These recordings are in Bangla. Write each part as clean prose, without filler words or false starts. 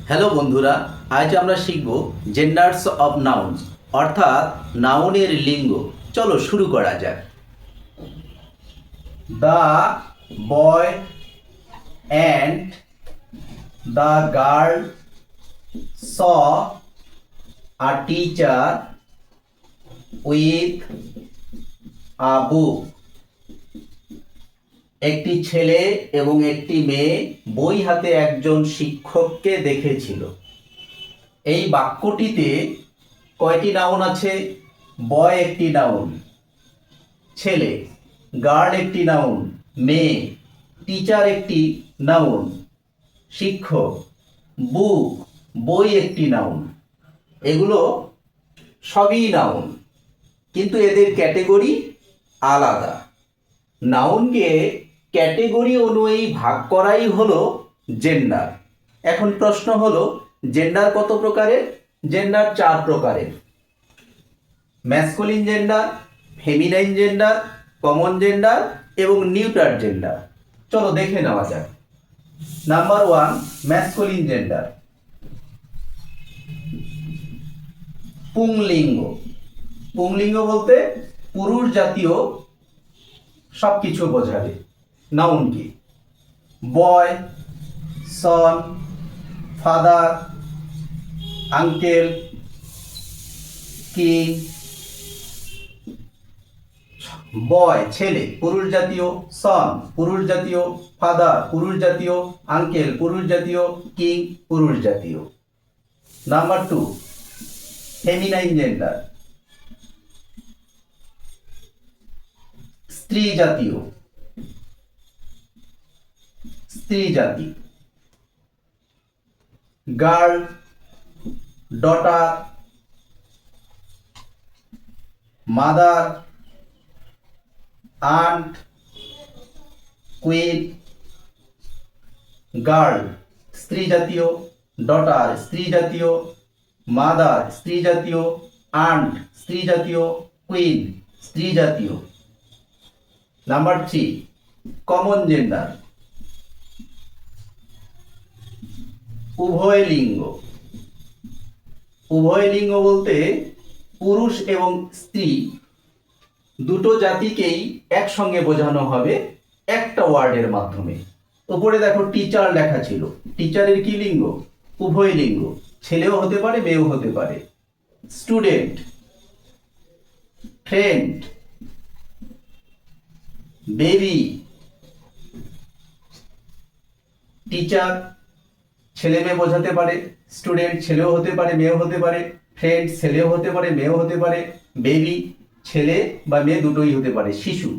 হ্যালো বন্ধুরা, আজ আমরা শিখব জেন্ডার্স অফ নাউন্স অর্থাৎ নাউনের লিঙ্গ। চলো শুরু করা যাক। The boy and the girl saw a teacher with a book. একটি ছেলে এবং একটি মেয়ে বই হাতে একজন শিক্ষককে দেখেছিল। এই বাক্যটিতে কয়টি নাউন আছে? বয় একটি নাউন, ছেলে, গার্ল একটি নাউন, মেয়ে, টিচার একটি নাউন, শিক্ষক, বুক বই একটি নাউন। এগুলো সবই নাউন, কিন্তু এদের ক্যাটেগরি আলাদা। নাউনকে ক্যাটেগরি অনুযায়ী ভাগ করাই হলো জেন্ডার। এখন প্রশ্ন হলো, জেন্ডার কত প্রকারের? জেন্ডার 4 প্রকারের: masculine gender, feminine gender, common gender এবং নিউট্রাল জেন্ডার। চলো দেখে নেওয়া যাক। Number 1, masculine gender. পুংলিঙ্গ। পুংলিঙ্গ বলতে পুরুষ জাতীয় সবকিছু বোঝাবে। নাউন কি? Boy, son, father, uncle, king. Boy ছেলে পুরুষ জাতীয়, সন পুরুষ জাতীয়, ফাদার পুরুষ জাতীয়, আঙ্কেল পুরুষ জাতীয়, কিং পুরুষ জাতীয়। Number 2, feminine gender. স্ত্রী জাতীয়, স্ত্রী জাতি। Girl, daughter, mother, aunt, queen. Girl স্ত্রী জাতীয়, ডটার স্ত্রী জাতীয়, মাদার স্ত্রী জাতীয়, আন্ট স্ত্রী জাতীয়, কুইন স্ত্রী জাতীয়। Number 3, common gender. উভয় লিঙ্গ। উভয় লিঙ্গ বলতে পুরুষ এবং স্ত্রী দুটো জাতিকেই একসঙ্গে বোঝানো হবে একটা ওয়ার্ডের মাধ্যমে। উপরে দেখো টিচার লেখা ছিল। টিচারের কি লিঙ্গ? উভয় লিঙ্গ, ছেলেও হতে পারে মেয়েও হতে পারে। Student, friend, baby. টিচার ছেলে মেয়ে বোঝাতে পারে, স্টুডেন্ট ছেলেও হতে পারে মেয়েও হতে পারে, ফ্রেন্ড ছেলেও হতে পারে মেয়েও হতে পারে, বেবি ছেলে বা মেয়ে দুটোই হতে পারে, শিশু।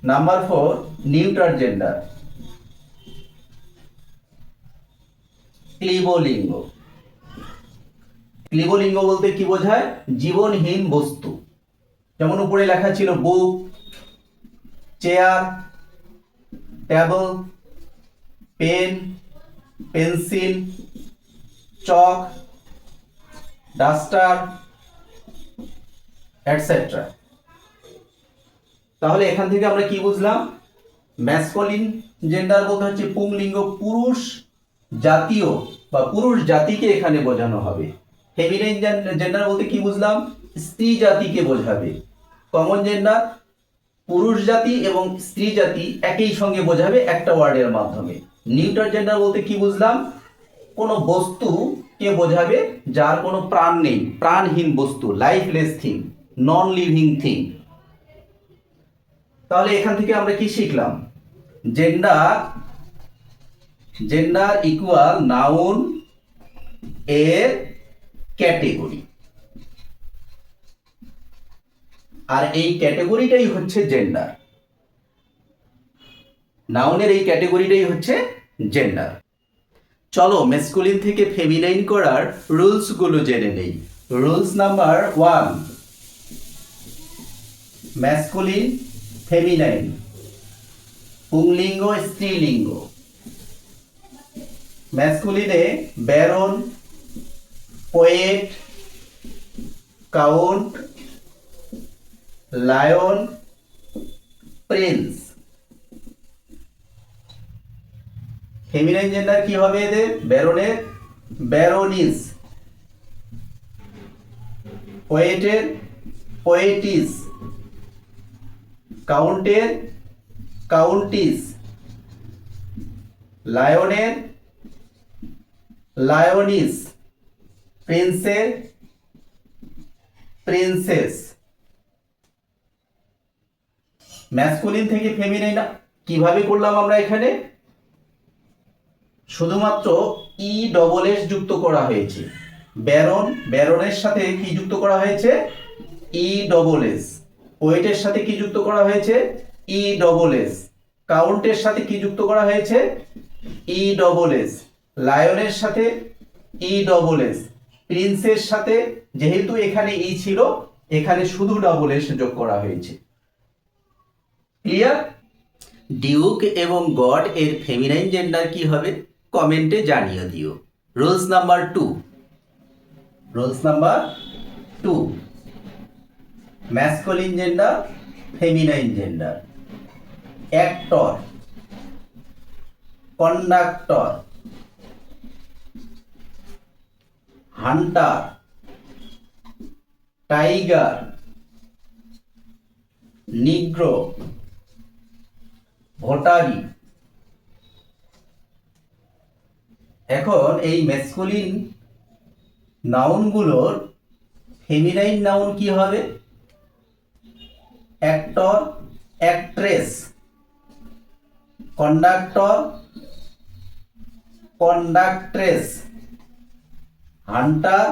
Number 4, neutral gender. ক্লিবলিঙ্গ। ক্লিবলিঙ্গ বলতে কি বোঝায়? জীবনহীন বস্তু। যেমন উপরে লেখা ছিল book, chair, table, pen, pencil, chalk, duster, etcetera. তাহলে এখান থেকে আমরা কি বুঝলাম? ম্যাসকুলিন জেন্ডার বলতে হচ্ছে পুংলিঙ্গ, পুরুষ জাতীয় বা পুরুষ জাতিকে এখানে বোঝানো হবে। ফেমিনাইন জেন্ডার বলতে কি বুঝলাম? স্ত্রী জাতিকে বোঝাবে। কমন জেন্ডার পুরুষ জাতি এবং স্ত্রী জাতি একই সঙ্গে বোঝাবে একটা ওয়ার্ডের মাধ্যমে। নিউট্রাল জেন্ডার বলতে কি বুঝলাম? কোনো বস্তুকে বোঝাবে যার কোনো প্রাণ নেই, প্রাণহীন বস্তু, lifeless thing, non living thing. তাহলে এখান থেকে আমরা কি শিখলাম? জেন্ডার, জেন্ডার ইকুয়াল নাউন এর ক্যাটেগরি, আর এই ক্যাটেগরিটাই হচ্ছে জেন্ডার। নাউনের এই ক্যাটেগরিটাই হচ্ছে জেন্ডার। চলো ম্যাসকুলিন থেকে ফেমিনাইন করার রুলস গুলো জেনে নেই। রুলস নাম্বার 1, ম্যাসকুলিন, ফেমিনাইন, পুংলিঙ্গ, স্ত্রীলিঙ্গ। ম্যাসকুলিনে baron, poet, count, lion, prince. Feminine gender কি হবে এদের? ব্যারনের ব্যারোনিস, পোয়েটের পোয়েটিস, কাউন্টের কাউন্টিস, লায়নের লায়নিস, প্রিন্সের প্রিন্সেস। ম্যাসকুলিন থেকে ফেমিনাইন কিভাবে করলাম আমরা এখানে? শুধুমাত্র ই ডবল এস যুক্ত করা হয়েছে। ব্যারনের সাথে কি যুক্ত করা হয়েছে? E double S. পোয়েটের সাথে কি যুক্ত করা হয়েছে? E double S. কাউন্টের সাথে কি যুক্ত করা হয়েছে? E double S. লায়নের সাথে ই ডবল এস। প্রিন্সের সাথে যেহেতু এখানে ই ছিল, এখানে শুধু ডবল এস যোগ করা হয়েছে। ক্লিয়ার? ডিউক এবং গড এর ফেমিনাইন জেন্ডার কি হবে? কমেন্টে জানিয়ে দিও। Rules number 2। Rules number 2, masculine gender, feminine gender. Actor, conductor, hunter, tiger, negro, votary. এখন এই ম্যাসকুলিন নাউনগুলোর ফেমিনাইন নাউন কি হবে? Actor, actress, conductor, conductress, hunter,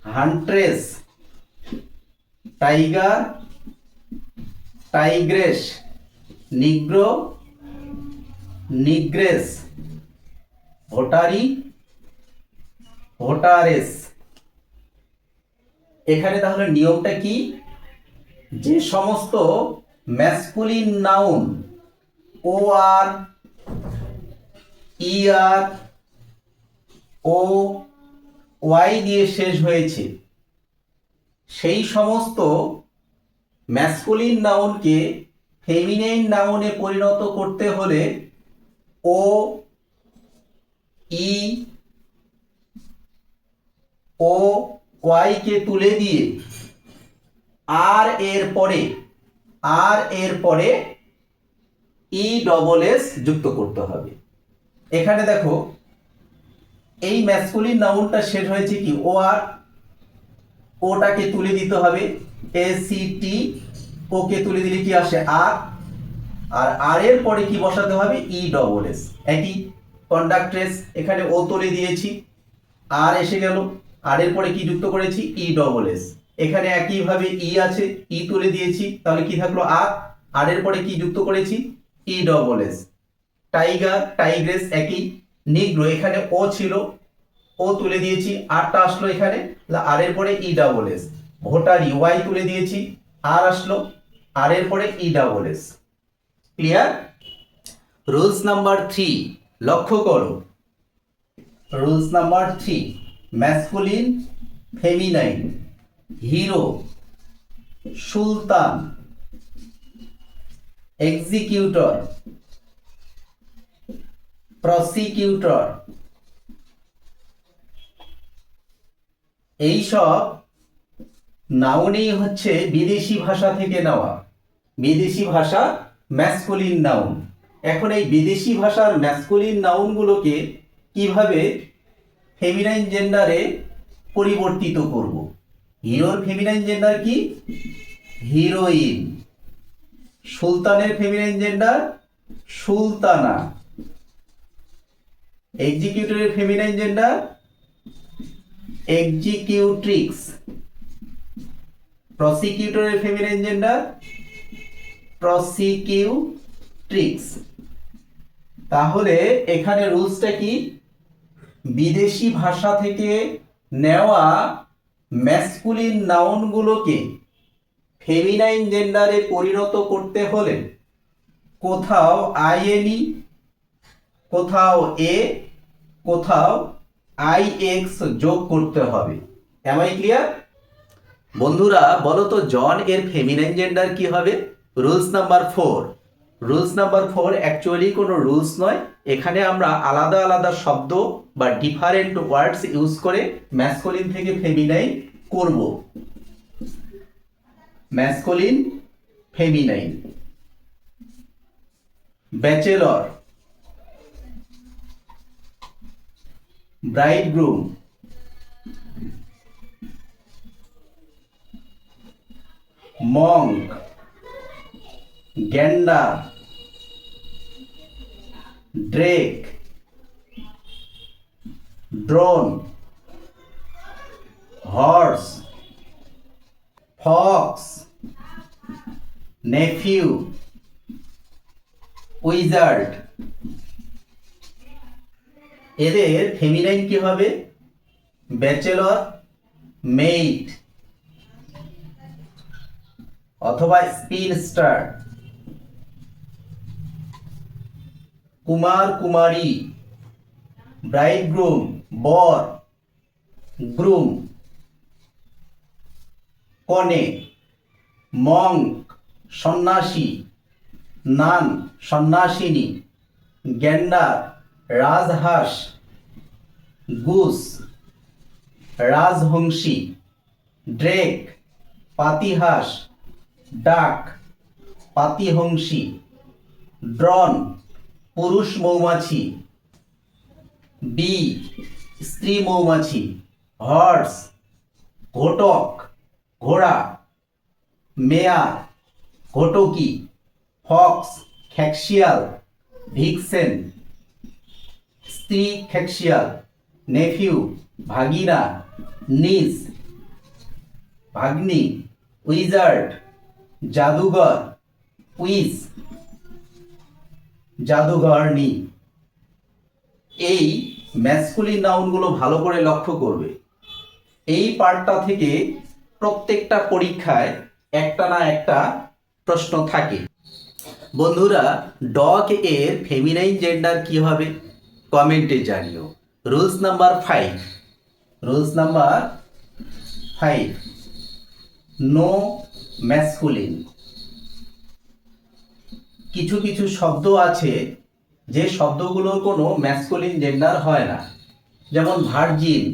huntress, tiger, tigress, negro, negress, votary, votaress. এখানে তাহলে নিয়মটা কি? যে সমস্ত masculine noun O R, E R, O Y দিয়ে শেষ হয়েছে, সেই সমস্ত ম্যাসকুলিন নাউনকে ফেমিনাইন নাউনে পরিণত করতে হলে ও, ই, ও ওয়াই কে তুলে দিয়ে আর এর পরে ই ডবল এস যুক্ত করতে হবে। এখানে দেখো এই ম্যাসকুলিন নাউনটা শেষ হয়েছে কি? ও আর, ওটাকে তুলে দিতে হবে এ সি টি, ওকে তুলে দিলে কি আসে? আর। আর আর এর পরে কি বসাতে হবে? E double S. একই কন্ডাক্ট্রেস, এখানে ও তুলে দিয়েছি, আর এসে গেল, আর এর পরে কি যুক্ত করেছি? E double S. এখানে একইভাবে ই আছে, ই তুলে দিয়েছি, তাহলে কি থাকলো? আর। আর এর পরে কি যুক্ত করেছি? E double S. Tiger, Tigress একই। নিগ্রো, এখানে ও ছিল, ও তুলে দিয়েছি, আরটা আসলো এখানে, আর এর পরে E double S. Votary, Y তুলে দিয়েছি, আর আসলো, আর এর পরে E double S. Clear? Rules number 3 লক্ষ্য করো। Rules number 3, masculine, feminine. Hero, sultan, executor, prosecutor. এইসব নাউনই হচ্ছে বিদেশি ভাষা থেকে নেওয়া, বিদেশি ভাষা ম্যাসকুলিন নাউন। এখন এই বিদেশি ভাষার ম্যাসকুলিন নাউনগুলোকে কিভাবে ফেমিনাইন জেন্ডারে পরিবর্তিত করব? হিরোর ফেমিনাইন জেন্ডার কি? হিরোইন। সুলতানের ফেমিনাইন জেন্ডার সুলতানা। এক্সিকিউটরের ফেমিনাইন জেন্ডার এক্সিকিউট্রিক্স। প্রসিকিউটরের ফেমিনাইন জেন্ডার প্রসিকিউট্রিক্স। তাহলে এখানে রুলসটা কি? বিদেশি ভাষা থেকে নেওয়া ম্যাসকুলিন নাউনগুলোকে ফেমিনাইন জেন্ডারে পরিণত করতে হলে কোথাও আইএনই, কোথাও এ, কোথাও আইএক্স যোগ করতে হবে। Am I clear? বন্ধুরা বলো তো জন এর ফেমিনাইন জেন্ডার কি হবে? Rules number 4, rules number 4 actually কোনো রুলস নয়, এখানে আমরা আলাদা আলাদা শব্দ বা ডিফারেন্ট ওয়ার্ডস ইউজ করে ম্যাসকুলিন থেকে ফেমিনাইন করব। Masculine, feminine. Bachelor, bridegroom, monk, gander, drake, drone, horse, fox, nephew, wizard. এদের ফেমিনাইন কি হবে? ব্যাচেলর, মেইড অথবা স্পিনস্টার, কুমার, কুমারী, ব্রাইডগ্রুম, বর, গ্রুম, কনে, মঙ্ক, সন্ন্যাসী, নান, সন্ন্যাসিনী, গ্যান্ডার, রাজহাঁস, গুস, রাজহংসী, ড্রেক, পাতিহাঁস, ডাক, পাতিহংসী, ড্রন, পুরুষ মৌমাছি, বি, স্ত্রী মৌমাছি, হর্স, ঘোটক, ঘোড়া, মেয়ার, ঘোটকি, ফক্স, খ্যাক্সিয়াল, ভিক্সেন, স্ত্রী খ্যাক্সিয়াল, নেফিউ, ভাগিনা, নিস, ভাগ্নি, উইজার্ড, জাদুঘর, উইস, জাদুঘরনি। এই ম্যাসকুলিন নাউনগুলো ভালো করে লক্ষ্য করবে। এই পার্টটা থেকে প্রত্যেকটা পরীক্ষায় একটা না একটা প্রশ্ন থাকে। বন্ধুরা, ডগ এর ফেমিনাইন জেন্ডার কি হবে কমেন্টে জানিও। Rules number 5, rules number 5, no masculine. কিছু কিছু শব্দ আছে যে শব্দগুলোর কোনো ম্যাসকুলিন জেন্ডার হয় না, যেমন ভার্জিন,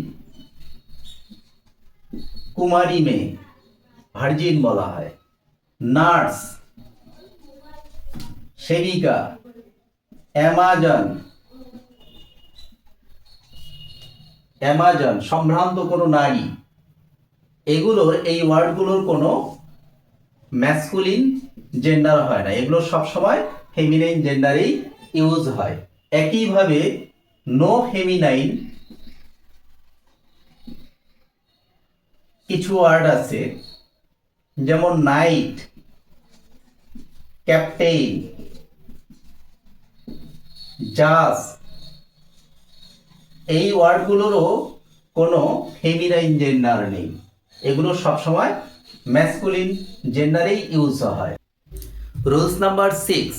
কুমারী মেয়ে, ভার্জিন বলা হয়। নার্স, সেবিকা, অ্যামাজন, অ্যামাজন সম্ভ্রান্ত কোনো নারী। এগুলোর, এই ওয়ার্ডগুলোর কোনো ম্যাসকুলিন জেন্ডার হয় না, এগুলো সবসময় ফেমিনাইন জেন্ডারেই ইউজ হয়। একইভাবে নো ফেমিনাইন কিছু ওয়ার্ড আছে, যেমন নাইট, ক্যাপ্টেইন, জাজ। এই ওয়ার্ডগুলোরও কোনো ফেমিনাইন জেন্ডার নেই, এগুলো সবসময় ম্যাসকুলিন জেন্ডারেই ইউজ হয়। রুলস নাম্বার 6,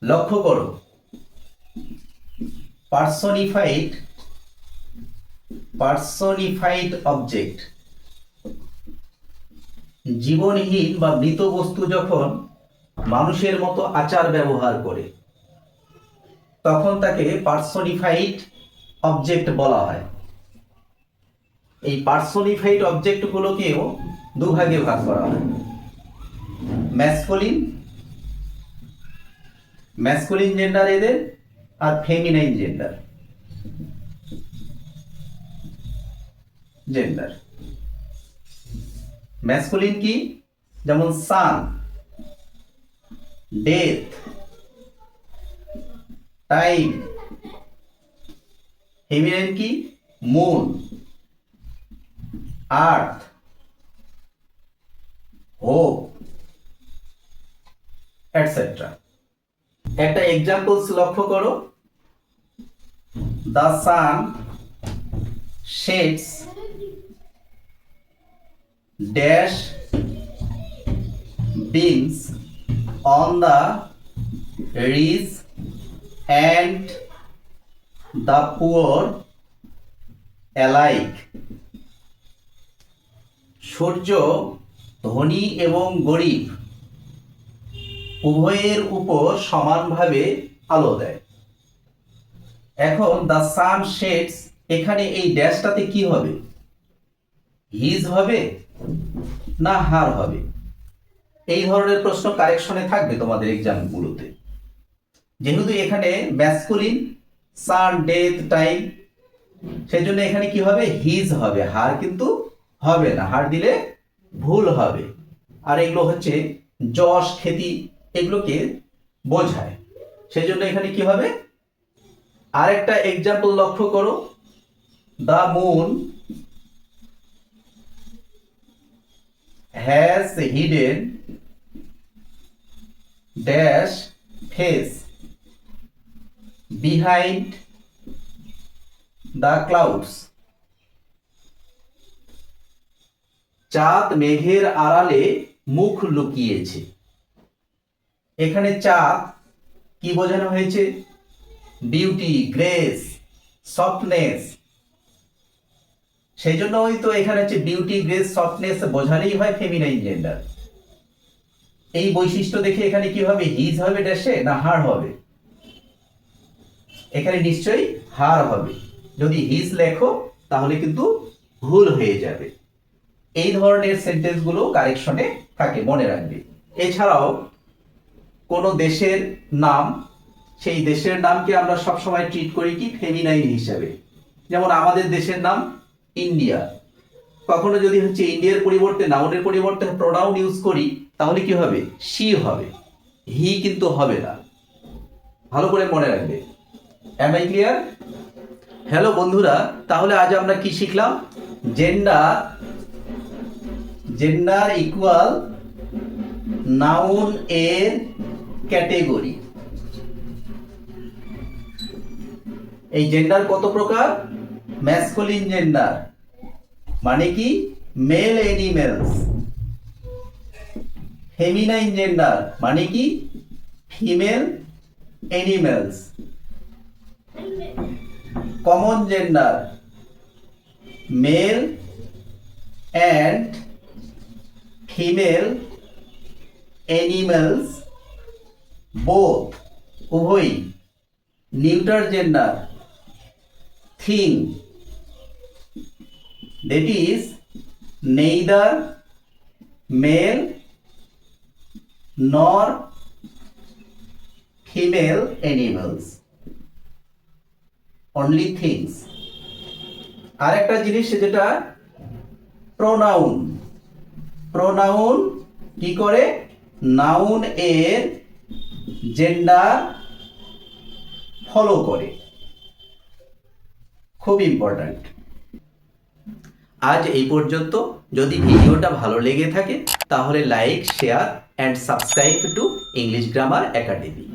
লক্ষ্য করো। পার্সনিফাইড অবজেক্ট, জীবনহীন বা মৃত বস্তু যখন মানুষের মতো আচার ব্যবহার করে তখন তাকে পার্সনিফাইড অবজেক্ট বলা হয়। এই পার্সনিফাইড অবজেক্টগুলোকেও দুভাগে ভাগ করা হয়, ম্যাসকুলিন জেন্ডার এদের, আর ফেমিনাইন জেন্ডার। ম্যাসকুলিন কি? যেমন সান, ডেথ, টাইম। ফেমিনাইন কি? মুন, আর্থ, হোপ, এটসেট্রা। একটা এক্সাম্পলস লক্ষ্য করো। The sun shades dash beams on the rich and the poor alike. সূর্য ধনী এবং গরিব উভয়ের উপর সমানভাবে আলো দেয়। এখন দ্য সান শেডস, এখানে এই ড্যাশটাতে কি হবে? হিজ হবে না হার হবে? এই ধরনের প্রশ্ন কারেকশনে থাকবে তোমাদের এক্সামগুলোতে। যেহেতু এখানে ম্যাসকুলিন, সান, ডেথ, টাইম, সেই জন্য এখানে কি হবে? হিজ হবে, হার কিন্তু হবে না, হার দিলে ভুল হবে। আর এগুলো হচ্ছে যশ, খ্যাতি, এগুলোকে বোঝায়, সেই জন্য এখানে কি হবে? আরেকটা এক্সাম্পল লক্ষ্য করো, the moon has hidden dash face behind the clouds. চাঁদ মেঘের আড়ালে মুখ লুকিয়েছে। এখানে চাঁদ কি বোঝানো হয়েছে? Beauty, grace, softness. সেই জন্যই তো এখানে হচ্ছে বিউটি, গ্রেস, সফটনেস বোঝালেই হয় ফেমিনাইন জেন্ডার। এই বৈশিষ্ট্য দেখে এখানে কি হবে? হিজ হবে ড্যাশে না হার হবে? এখানে নিশ্চয়ই হার হবে। যদি হিজ লেখো তাহলে কিন্তু ভুল হয়ে যাবে। এই ধরনের সেন্টেন্সগুলো কারেকশনে থাকে, মনে রাখবে। এছাড়াও কোনো দেশের নাম, সেই দেশের নামকে আমরা সবসময় ট্রিট করি কি? ফেমিনাইন হিসাবে। যেমন আমাদের দেশের নাম ইন্ডিয়া, কখনো যদি হচ্ছে ইন্ডিয়ার পরিবর্তে, নাউনের পরিবর্তে প্রোনাউন ইউজ করি, তাহলে কি হবে? শি হবে, হি কিন্তু হবে না। ভালো করে মনে রাখবে। M I clear? হ্যালো বন্ধুরা, তাহলে আজ আমরা কি শিখলাম? জেন্ডার ইকুয়াল নাউন এর ক্যাটেগরি। এই জেন্ডার কত প্রকার? ম্যাসকুলিন জেন্ডার মানে কি? Mail animals. ফেমিনাইন জেন্ডার মানে কি? Female animals. Common gender male and female animals both, উভয়ই। Neuter gender thing, that is neither male nor female animals, only things. আরেকটা জিনিস যেটা প্রোনাউন। প্রোনাউন কি করে? নাউন এর জেন্ডার ফলো করে, খুব ইম্পর্ট্যান্ট। আজ এই পর্যন্ত। যদি ভিডিওটা ভালো লেগে থাকে তাহলে like, share and subscribe to English grammar academy.